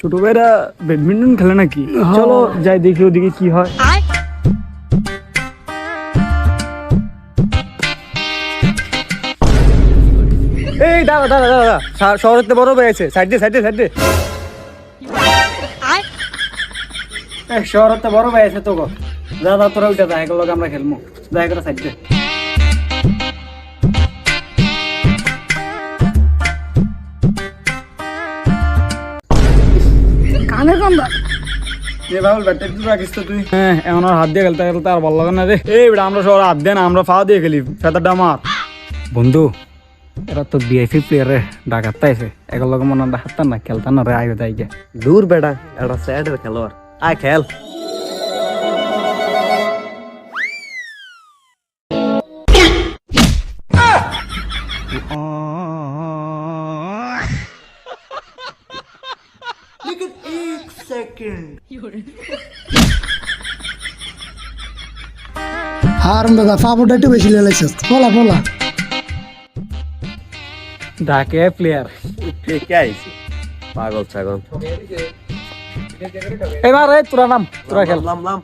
ছোট ভাইরা ব্যাডমিন্টন খেলে নাকি? চলো যাই দেখি ওদিকে কি হয়। এই দাদা দাদা দাদা, শহরের তো বড় ভাই আছে, সাইড দে সাইড দে সাইড দে। শহরের তো বড় ভাই আছে তো, দাদা তোরা উঠে যা, এগুলো আমরা খেলবো, দয়া করে সাইড দে। কানে কান্দা হ্যাঁ, এমন আর হাত দিয়ে খেলতে খেলতে আর ভালো লাগে না রে। এই বেটা আমরা সবার হাত দিয়ে না, আমরা পা দিয়ে খেলি, ফেতারটা আমার বন্ধু। এরা তো বিআইপি প্লেয়ার রে, ডাকাত আছে, এগুলো মনে হয় হাততাম না, খেলতাম না রে। আগে তাই গে দূর বেটা, এটা স্যাডের খেলোয়াড়, আয় খেল। হারুন দাদা ফাপড়টা একটু বেশি লেলাইছিস, বলা বলা ডাকে প্লেয়ার কে আইছে পাগল ছাগল। এবার তোরা নাম, তোরা খেল। নাম